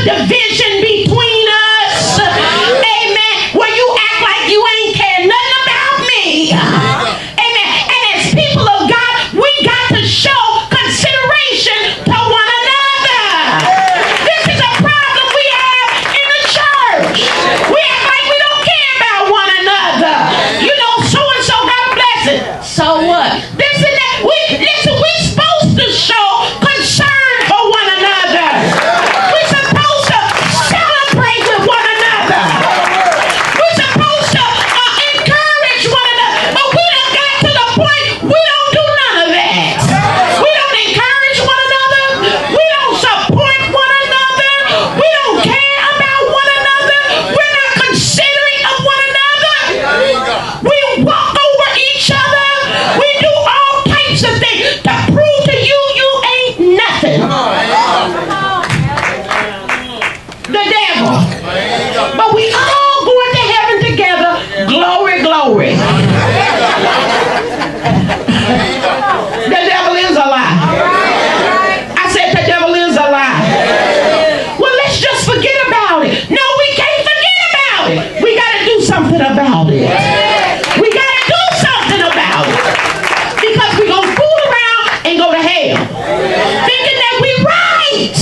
put division between us. Amen. Where you act like you ain't care nothing about me. Amen. And as people of God, we got to show consideration to one another. This is a problem we have in the church. We act like we don't care about one another. You know, so-and-so got a blessing. So what? This and that. Listen, we're supposed to show concern for one another. We're supposed to celebrate with one another. We're supposed to encourage one another. But we done got to the point we don't do none of that. We don't encourage one another. We don't support one another. We don't care about one another. We're not considerate of one another. We walk over each other. We do all types of things to prove to you you ain't nothing. The devil. But we all going to heaven together. Glory, glory. The devil is a lie. I said the devil is a lie. Well, let's just forget about it. No, we can't forget about it. We got to do something about it. We got to do something about it. Because we're going to fool around and go to hell. Thinking that we're right.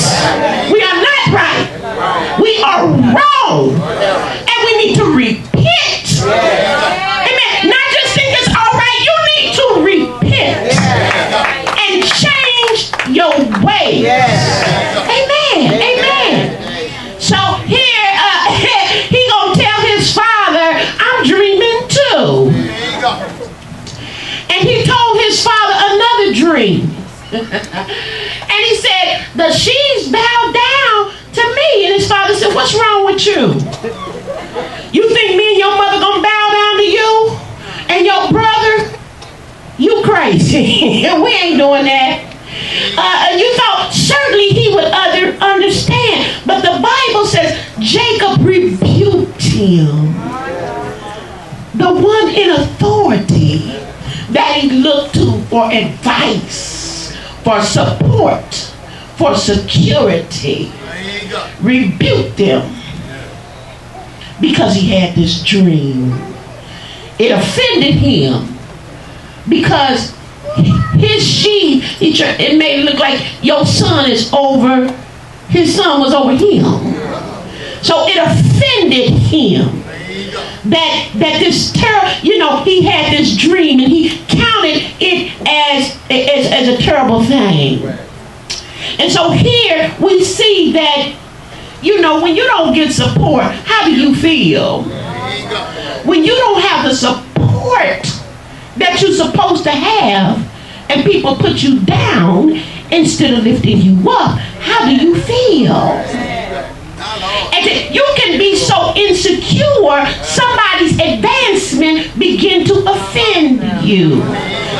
We are not right. We are wrong. And we need to repent. Amen. Not just think it's all right. You need to repent. And change your ways. Amen. Amen. So here, he gonna tell his father, I'm dreaming too. And he told his father another dream. And he said, the sheaves bow down to me. And his father said, what's wrong with you? You think me and your mother gonna bow down to you? And your brother? You crazy. We ain't doing that. You thought certainly he would understand. But the Bible says Jacob rebuked him. The one in authority that he looked to for advice, for support, for security, rebuked him because he had this dream. It offended him because his sheep, it made it look like your son is over, his son was over him. So it offended him that this terror, he had this dream and he counted it as a terrible thing. And so here we see that, when you don't get support, how do you feel? When you don't have the support that you're supposed to have and people put you down instead of lifting you up, how do you feel? And you can be so insecure, somebody's advancement begin to offend you.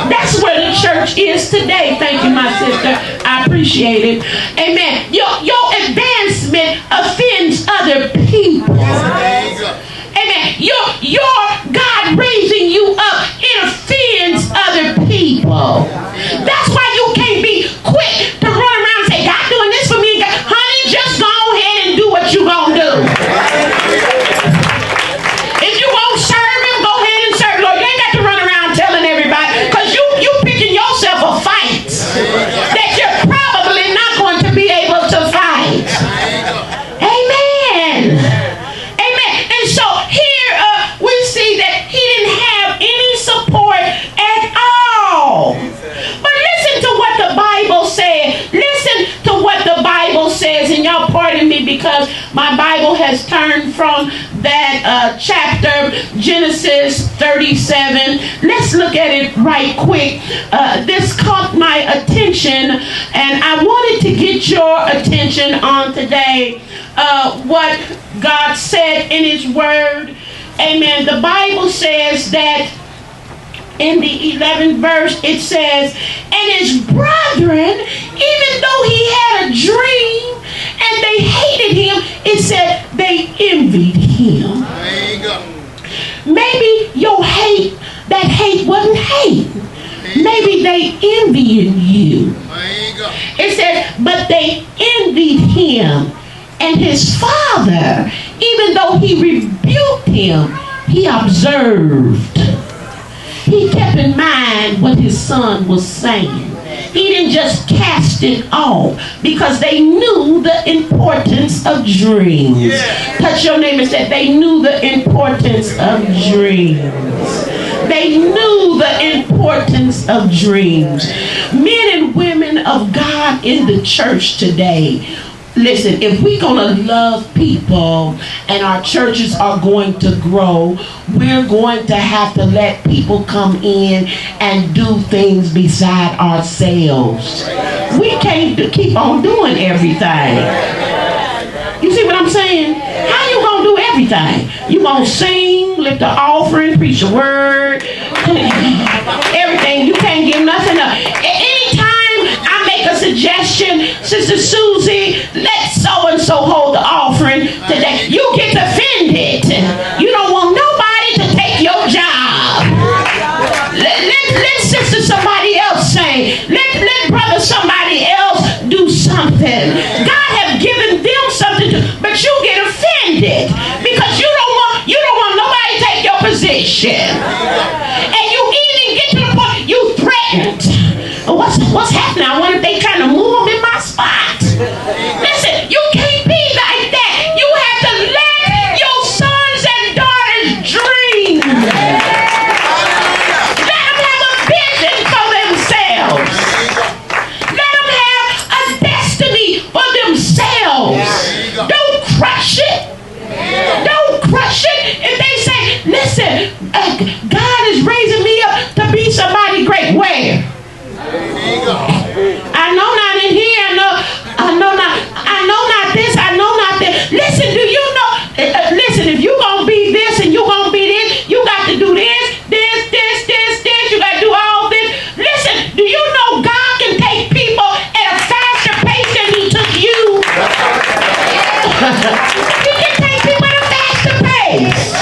That's where the church is today. Thank you, my sister. I appreciate it. Amen. Your advancement offends other people. Amen. Your God raising you up, it offends other people. That's why you can't be quick to run around and say, God doing this for me. Honey, just go ahead and do what you gonna do. If you won't serve him, go ahead and serve. Lord, you ain't got to run around telling everybody, because you picking yourself a fight that you're probably not going to be able to fight. Amen. Amen. And so here we see that he didn't have any support at all. But listen to what the Bible said. Listen to what the Bible says. And y'all pardon me because my Bible has turned from that chapter, Genesis 37. Let's look at it right quick. This caught my attention, and I wanted to get your attention on today. What God said in his word. Amen. The Bible says that in the 11th verse, it says, and his brethren, even though he had a dream and they hated him, it said they envied him. There you go. Maybe your hate, that hate wasn't hate. Maybe they envied you. There you go. It says, but they envied him And his father, even though he rebuked him, he observed. He kept in mind what his son was saying. He didn't just cast it off because they knew the importance of dreams. Yeah. Touch your neighbor and say, they knew the importance of dreams. They knew the importance of dreams. Men and women of God in the church today, listen, if we're going to love people and our churches are going to grow, we're going to have to let people come in and do things beside ourselves. We can't keep on doing everything. You see what I'm saying? How you going to do everything? You going to sing, lift the offering, preach the word, everything. You can't give nothing up. Anytime I make a suggestion, Sister Susie, let so-and-so hold the offering today, you get offended. You don't want nobody to take your job. Let sister somebody else say. Let brother somebody else do something. God have given them something to, but you get offended because you don't want nobody to take your position. And you even get to the point you threatened. What's happening? I wonder if they trying to move them in my spot. Listen, you can't be like that. You have to let your sons and daughters dream. Let them have a vision for themselves. Let them have a destiny for themselves. Don't crush it. Don't crush it. If they say, listen, God is raising me up to be somebody great. Where? I know not in here. I know not this. I know not that. Listen, do you know? Listen, if you gonna be this and you gonna be this, you got to do this. You got to do all this. Listen, do you know God can take people at a faster pace than He took you? He can take people at a faster pace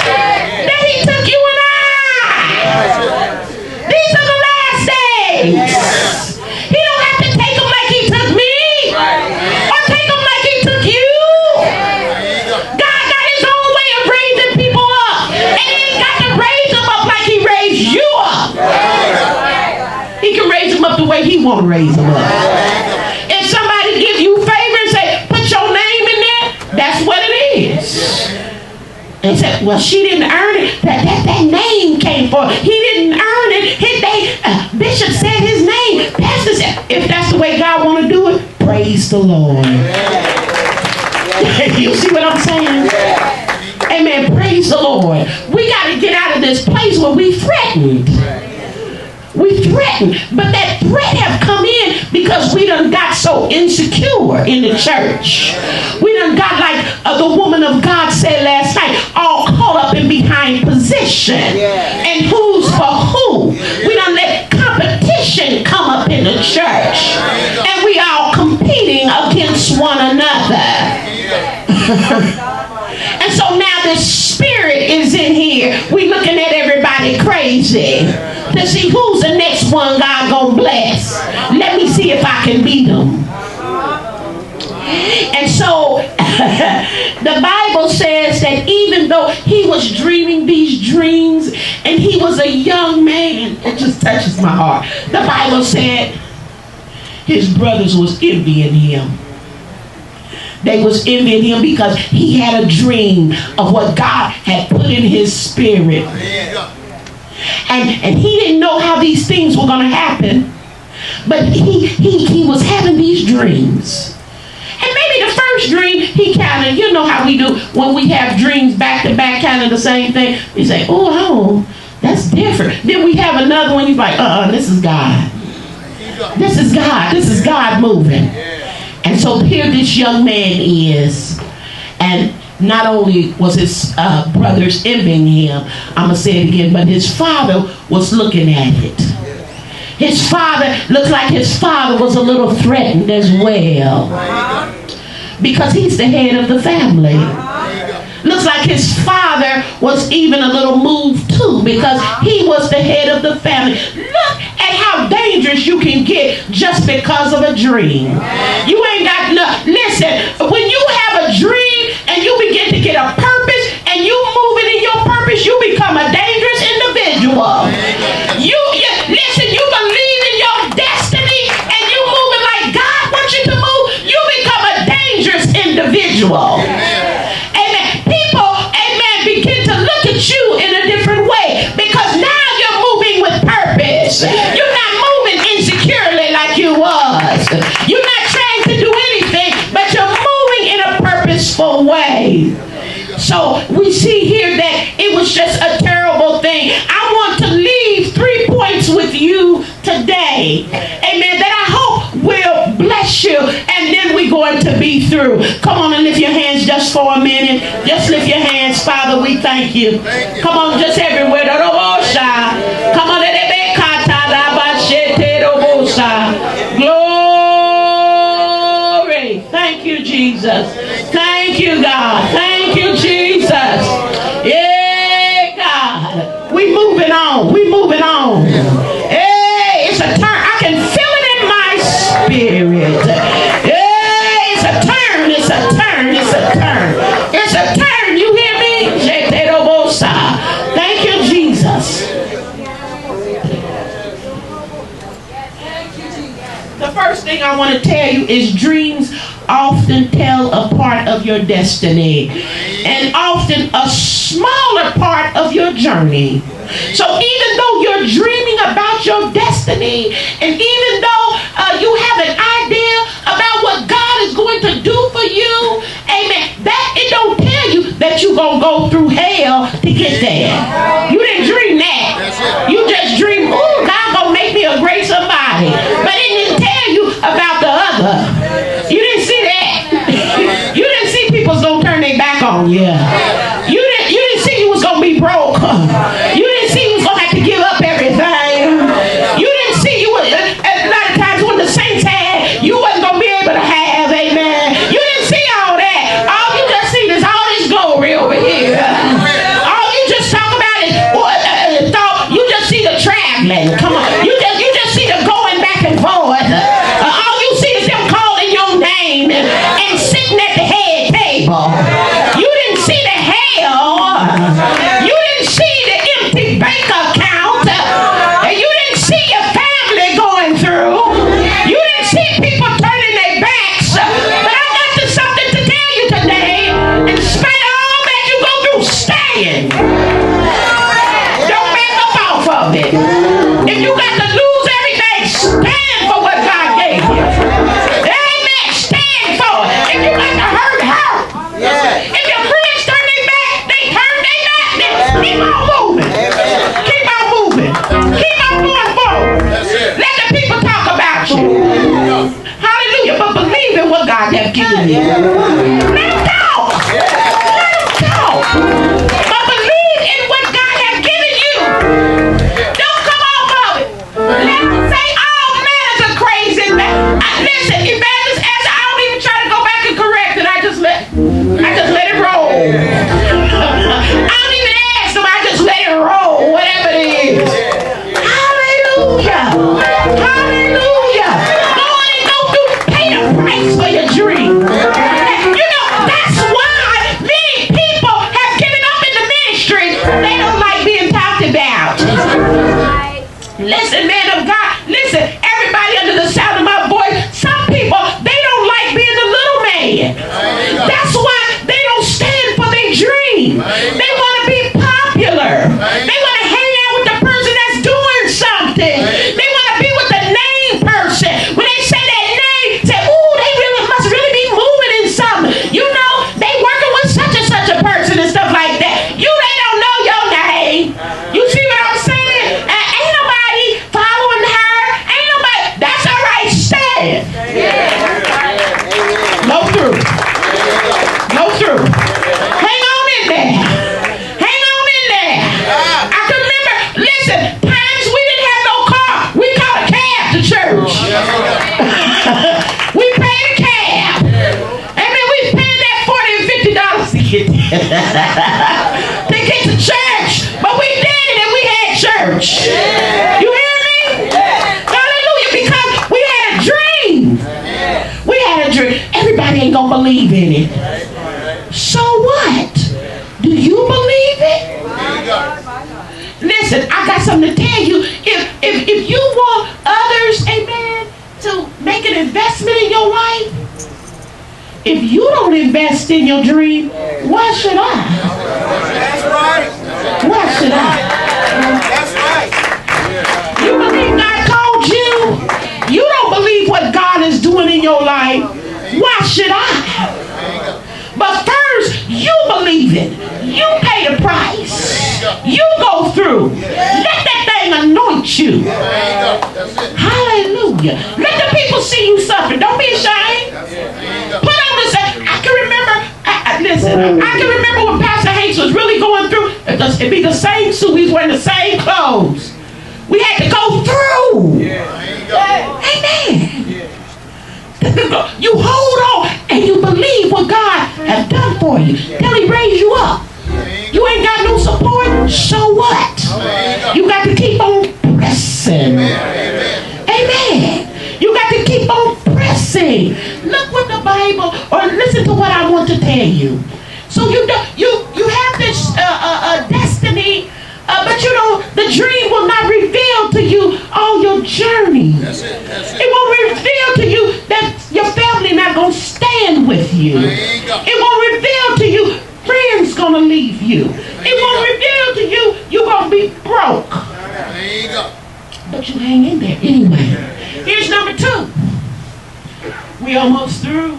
than He took you and I. These are the last days. He don't have to take them like He took me or take them like He took you. God got His own way of raising people up, and He ain't got to raise them up like He raised you up. He can raise them up the way He want to raise them up. If somebody give you favor and say, put your name in there, that's what it is. And said, well, she didn't earn it. That name came for her. He didn't earn it. Bishop said his name. Pastor said, if that's the way God want to do it, praise the Lord. You see what I'm saying? Amen. Praise the Lord. We got to get out of this place where we threatened. We threatened. But that threat have come in because we done got so insecure in the church. We done got like the woman of God said last night, all caught up in behind position. And who's for who. We done let competition come up in the church. And we all competing against one another. And so now the spirit is in here. We looking at everybody crazy to see who's the next one God gonna bless. Let me see if I can beat them. And so the Bible says that even though he was dreaming these dreams and he was a young man, it just touches my heart. The Bible said his brothers was envying him. They was envying him because he had a dream of what God had put in his spirit. And he didn't know how these things were going to happen. But he was having these dreams. And maybe the first dream, he kind of, you know how we do when we have dreams back to back, kind of the same thing. We say, oh, that's different. Then we have another one, he's like, this is God. This is God. This is God moving. And so here this young man is. And not only was his brothers envying him, I'm going to say it again, but his father was looking at it. His father, looked like his father was a little threatened as well. Because he's the head of the family. Looks like his father was even a little moved too, because he was the head of the family. Look at how dangerous you can get just because of a dream. You ain't got no, listen, when you have a dream, individual. Amen. People, amen, begin to look at you in a different way because now you're moving with purpose. You're not moving insecurely like you was. You're not trying to do anything, but you're moving in a purposeful way. So we see here that it was just a terrible thing. I want to leave 3 points with you today. Amen. That I hope will bless you. And then we're going to be through. Come on and lift your hands just for a minute. Just lift your hands. Father, we thank you. Come on, just everywhere. Come on. Glory. Thank you, Jesus. Thank you, God. Thank you, Jesus. Yeah, God. We moving on. We moving on. Hey, it's a turn. I can feel it in my spirit. Hey, it's a turn. It's a turn. It's a turn. It's a turn. You hear me? Thank you, Jesus. The first thing I want to tell you is dreams often tell a part of your destiny and often a smaller part of your journey. So even though you're dreaming about your destiny and even though you have an idea about what God is going to do for you, amen, that it don't tell you that you're going to go through hell to get there. You didn't dream that. You just dreamed, ooh, God going to make me a great somebody. But it didn't tell you about the other. You didn't see that. You didn't see people's going to turn their back on you. You didn't see you was going to be broke. You didn't see you was going to have to give up everything. You didn't see you was, a lot of times when the saints had, you wasn't going to be able to have, amen. You didn't see all that. All you just see is all this glory over here. All you just talk about is, you just see the traveling. Come on. You just see the going back and forth. All you see is them calling your name and sitting at the head table. You didn't see the hell. You didn't see the empty bank account. And you didn't see your family going through. You didn't see people turning their backs. But I got something to tell you today. In spite of all that you go through, stand. Don't back up off of it. If you got to lose everything, stand for what God gave you. Amen. Stand for it. If you got to hurt. If your friends turn their back, they turn their back. Keep on moving. Keep on moving. Keep on going forward. Let the people talk about you. Hallelujah. But believe in what God has given you. Let them talk. Let them talk. But believe in what God has given you. Don't come off of it. Let them say all manners of crazy. Listen, Evangelist Esther, I don't even try to go back and correct it. I just let it roll. I don't even ask them. I just let it roll. Whatever it is. Hallelujah. Hallelujah. Go on and go through. Pay the price for your dream. You know, that's why many people have given up in the ministry. They don't like being talked about. Listen, man of God. Listen, everybody under the sound of my voice, some people, they don't like being the little man. That's why they don't stand for their dream. They want to be popular. They want to hang out with the person that's doing something. They want to be with the name person. When they say that name, say, ooh, they must really be moving in something. You know, they working with such and such a person and stuff like that. They don't know your name. You see what I'm saying? Ain't nobody following her. Ain't nobody. That's all right. Stand. Go through. Go through. Hang on in there. Hang on in there. I can remember, listen, times we didn't have no car. We called a cab to church. We paid a cab. I mean, we paid that $40 and $50 to get to get to church. But we did it and we had church. You hear me? Hallelujah. Because we had a dream. We had a dream. Everybody ain't gonna believe in it. So what? Do you believe it? Listen, I got something to tell you. If you want others, amen, to make an investment in your life, if you don't invest in your dream, why should I? That's right. Why should I? That's right. You believe God told you? You don't believe what God is doing in your life. Why should I? But first, you believe it. You pay the price. You go through. Let that thing anoint you. Hallelujah. Let the people see you suffer. Don't be ashamed. Put on this. I can remember. Listen, I can remember when Pastor Hanks was really going through. It'd be the same suit. He's wearing the same clothes. We had to go through. Amen. You hold on and you believe what God has done for you. Till He raise you up. You ain't got no support. So what? You got to keep on pressing. Amen. You got to keep on pressing. Look what the Bible, or listen to what I want to tell you. So you have this destiny, but you know the dream will not reveal to you all your journey. It won't reveal to you that your family not gonna stand with you. It won't reveal to you friends gonna leave you. It won't reveal to you you're gonna be broke. But you hang in there anyway. Here's number 2. We almost through.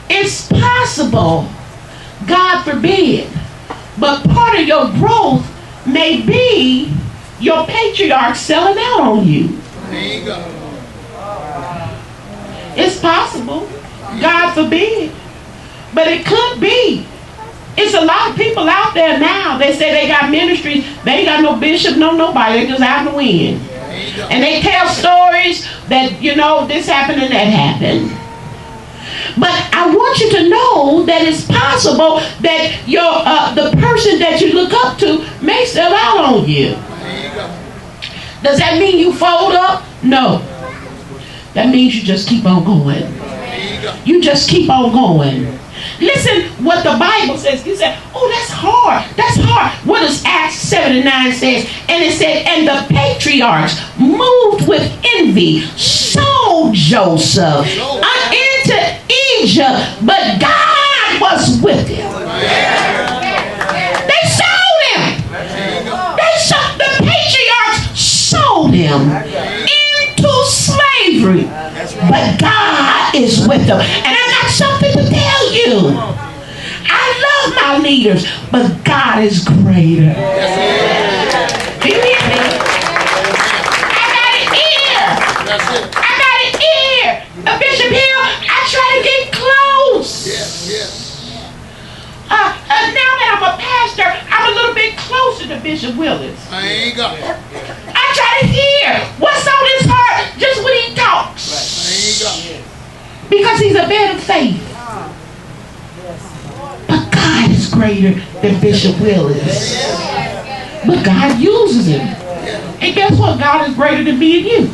It's possible, God forbid, but part of your growth may be your patriarch selling out on you. It's possible, God forbid, but it could be. It's a lot of people out there now. They say they got ministries. They ain't got no bishop, no nobody. They just out in the wind. And they tell stories that, you know, this happened and that happened. But I want you to know that it's possible that your the person that you look up to may sell out on you. Does that mean you fold up? No. That means you just keep on going. You just keep on going. Listen what the Bible says. You say, oh, that's hard. That's hard. What does Acts 7:9 says? And it said, and the patriarchs, moved with envy, sold Joseph into Egypt, but God was with him. They sold him. The patriarchs sold him into slavery, but God is with them. And I got something to tell you. I love my leaders, but God is greater. Do you hear me? I got an ear. I got an ear. Bishop Hill, I try to get close. Now that I'm a pastor, I'm a little bit closer to Bishop Willis. I try to hear what's on his heart just when he talks. Because he's a man of faith. But God is greater than Bishop Willis. But God uses him. And guess what? God is greater than me and you.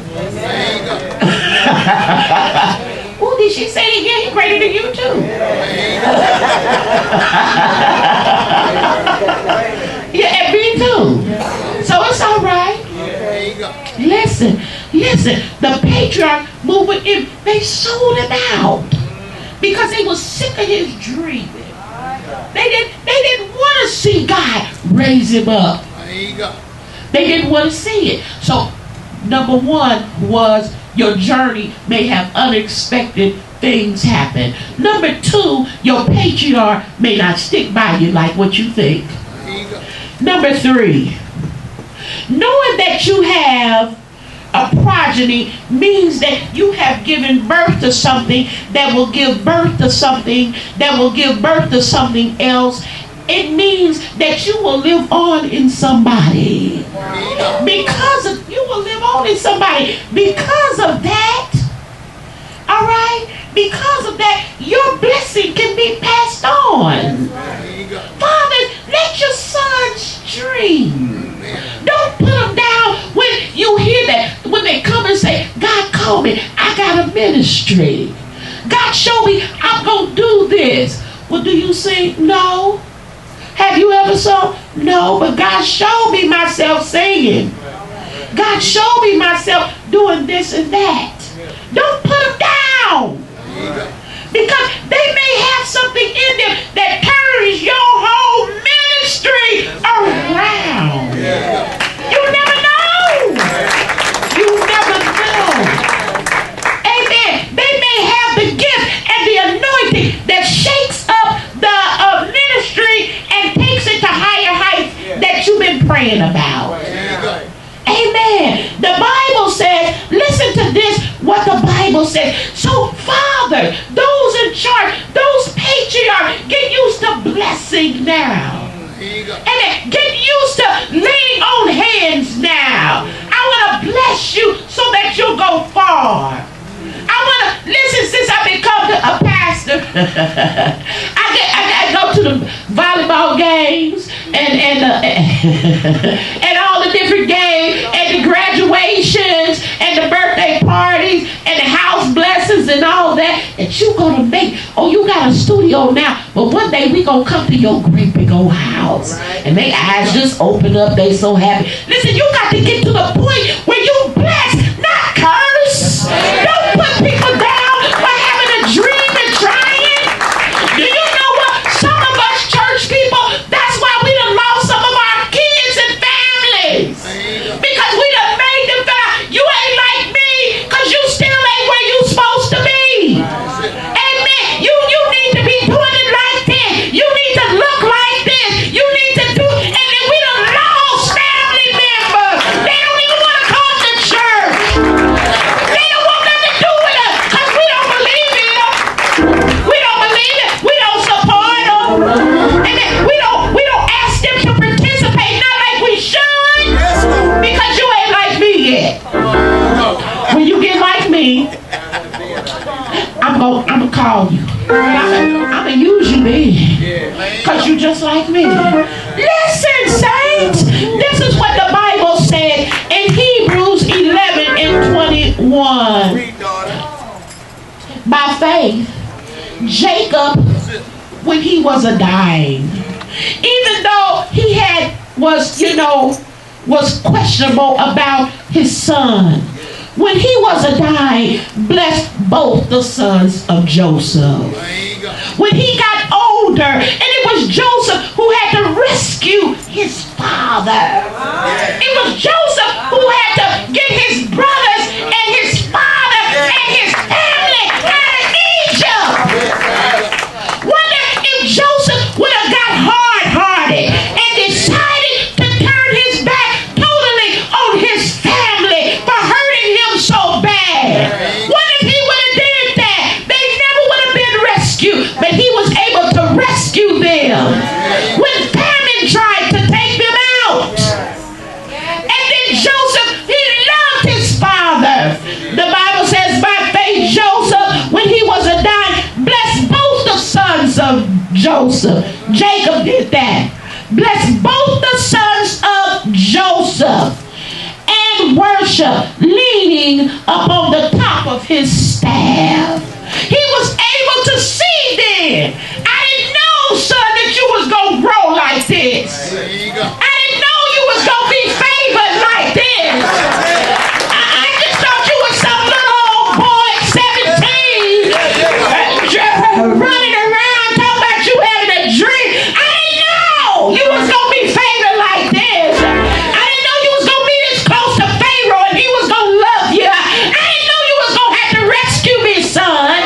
Oh, did she say it again? He's greater than you too. Yeah, and me too. So it's all right. Listen. The patriarch moved with him. They sold him out because they was sick of his dreaming. They didn't want to see God raise him up. They didn't want to see it. So number 1 was your journey may have unexpected things happen. Number 2, your patriarch may not stick by you like what you think. Number 3, knowing that you have a progeny means that you have given birth to something that will give birth to something that will give birth to something else. It means that you will live on in somebody. You will live on in somebody. Because of that, all right? Because of that, your blessing can be passed on. Fathers, let your sons dream. Don't put them down when you hear that. When they come and say, God called me, I got a ministry. God showed me I'm going to do this. Well, do you sing? No. Have you ever sung? No, but God showed me myself singing. God showed me myself doing this and that. Don't put them down. Because they may have something in them that turns your whole ministry around. You never know. You never know. Amen. They may have the gift and the anointing that shakes up the ministry and takes it to higher heights that you've been praying about. Amen. The Bible says, listen to this, what the Bible says. So, Father, those in charge, those patriarchs, get used to blessing now. And get used to laying on hands now. I want to bless you so that you'll go far. I want to, listen, since I become a pastor, I go to the volleyball games and all the different games and the graduations and the birthday parties and the house blessings and all that you gonna make. Oh, you got a studio now, but one day we gonna come to your great big old house and their eyes just open up. They so happy. Listen, you got to get to the point where you bless, not curse. Don't put people down by having a dream and trying. Do you know what? Some of us church people, that's why we done lost some of our kids and families. Because we done made them feel like, you ain't like me because you still ain't where you supposed to be. Amen. You need to be doing it like this. You need to look like this. You need to do, and then we done lost family members. They don't even want to come to church. They don't want nothing to do with us because we don't believe in them. We don't believe it. We don't support them. Amen. We don't ask them to participate, not like we should, because you ain't like me yet. When you get like me, I'm gonna call you. I'm gonna use you then, because you just like me. Listen, saints, this is what the Bible said in Hebrews 11 and 21. By faith, Jacob, when he was a dying, even though he was questionable about his son, when he was a dying, blessed both the sons of Joseph. When he got older, and it was Joseph who had to rescue his father. It was Joseph who had to get his brothers and his father and his family out of Egypt. Wonder if Joseph would have got hard-hearted and decided to turn his back totally on his family for hurting him so bad. What if he would have did that? They never would have been rescued, but he was able to rescue them when famine tried to take them out. And then Joseph, he loved his father. The Bible says by faith Joseph, when he was a dying, blessed both the sons of Joseph. Jacob did that. Blessed both the sons of Joseph and worship, leaning upon the top of his staff. He was able to see then. I didn't know, son, that you was going to grow like this. I didn't know you was going to be favored like this. I just thought you was some little old boy, 17, running around talking about you having a dream. I didn't know you was going to be favored like this. I didn't know you was going to be this close to Pharaoh and he was going to love you. I didn't know you was going to have to rescue me, son.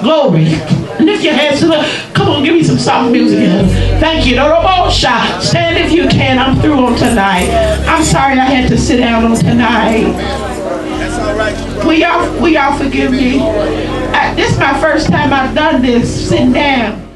Glory. Lift your hands to the. Come on, give me some soft music. Thank you. Stand if you can. I'm through on tonight. I'm sorry I had to sit down on tonight. That's all right. Will y'all forgive me? This is my first time I've done this sitting down.